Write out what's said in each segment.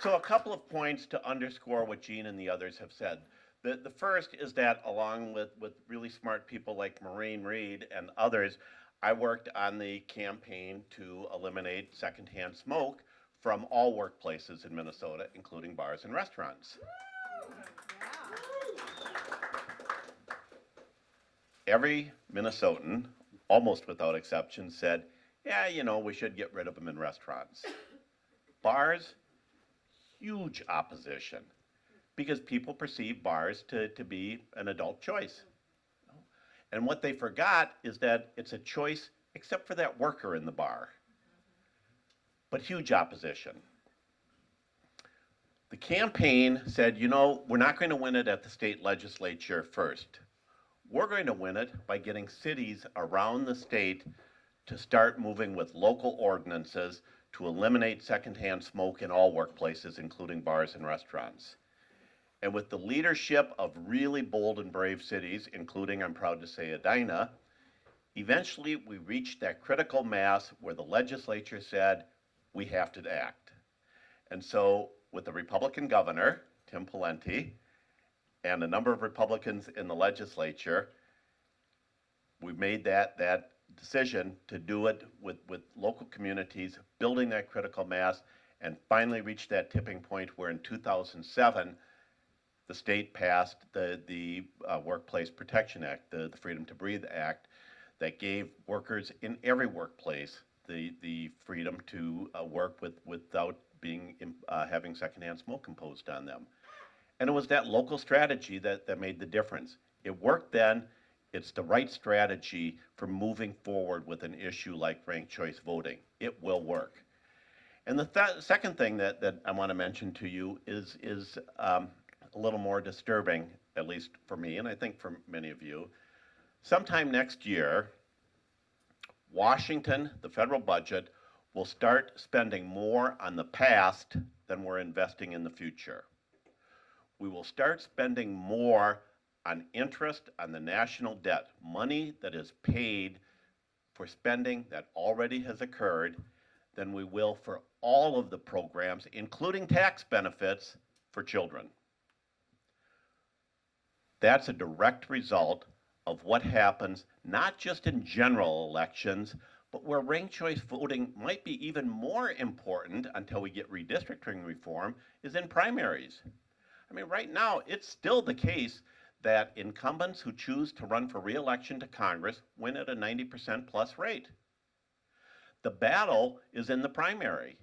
So a couple of points to underscore what Gene and the others have said. The first is that along with really smart people like Maureen Reed and others, I worked on the campaign to eliminate secondhand smoke from all workplaces in Minnesota, including bars and restaurants. Every Minnesotan, almost without exception, said, yeah, we should get rid of them in restaurants. Bars, huge opposition because people perceive bars to be an adult choice. And what they forgot is that it's a choice except for that worker in the bar. But huge opposition. The campaign said, we're not going to win it at the state legislature first. We're going to win it by getting cities around the state to start moving with local ordinances to eliminate secondhand smoke in all workplaces, including bars and restaurants. And with the leadership of really bold and brave cities, including, I'm proud to say, Edina, eventually we reached that critical mass where the legislature said, we have to act. And so with the Republican governor, Tim Pawlenty, and a number of Republicans in the legislature, we made that decision to do it with local communities, building that critical mass, and finally reached that tipping point where in 2007, the state passed the Workplace Protection Act, the Freedom to Breathe Act, that gave workers in every workplace the freedom to work without having secondhand smoke imposed on them. And it was that local strategy that made the difference. It worked then. It's the right strategy for moving forward with an issue like ranked choice voting. It will work. And the second thing that I want to mention to you is a little more disturbing, at least for me, and I think for many of you. Sometime next year, Washington, the federal budget, will start spending more on the past than we're investing in the future. We will start spending more on interest on the national debt, money that is paid for spending that already has occurred, than we will for all of the programs, including tax benefits for children. That's a direct result of what happens not just in general elections, but where ranked choice voting might be even more important until we get redistricting reform is in primaries. I mean, right now, it's still the case that incumbents who choose to run for re-election to Congress win at a 90% plus rate. The battle is in the primary,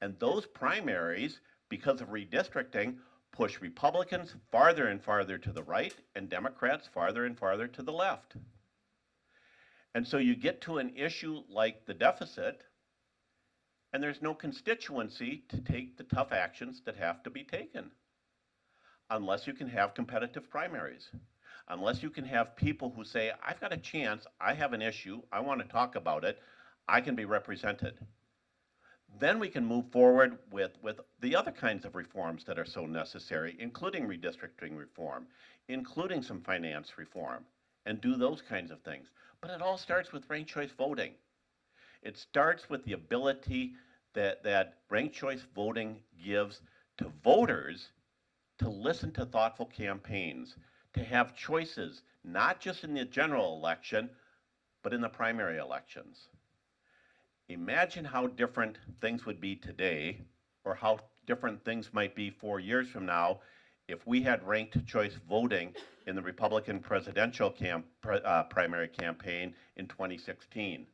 and those primaries, because of redistricting, push Republicans farther and farther to the right and Democrats farther and farther to the left. And so you get to an issue like the deficit, and there's no constituency to take the tough actions that have to be taken. Unless you can have competitive primaries, unless you can have people who say, I've got a chance, I have an issue, I want to talk about it, I can be represented. Then we can move forward with the other kinds of reforms that are so necessary, including redistricting reform, including some finance reform, and do those kinds of things. But it all starts with ranked choice voting. It starts with the ability that ranked choice voting gives to voters to listen to thoughtful campaigns, to have choices, not just in the general election, but in the primary elections. Imagine how different things would be today, or how different things might be 4 years from now if we had ranked choice voting in the Republican presidential primary campaign in 2016.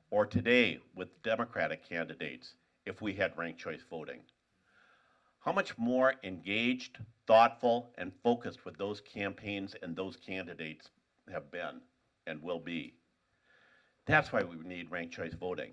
Or today with Democratic candidates if we had ranked choice voting. How much more engaged, thoughtful, and focused would those campaigns and those candidates have been and will be? That's why we need ranked choice voting.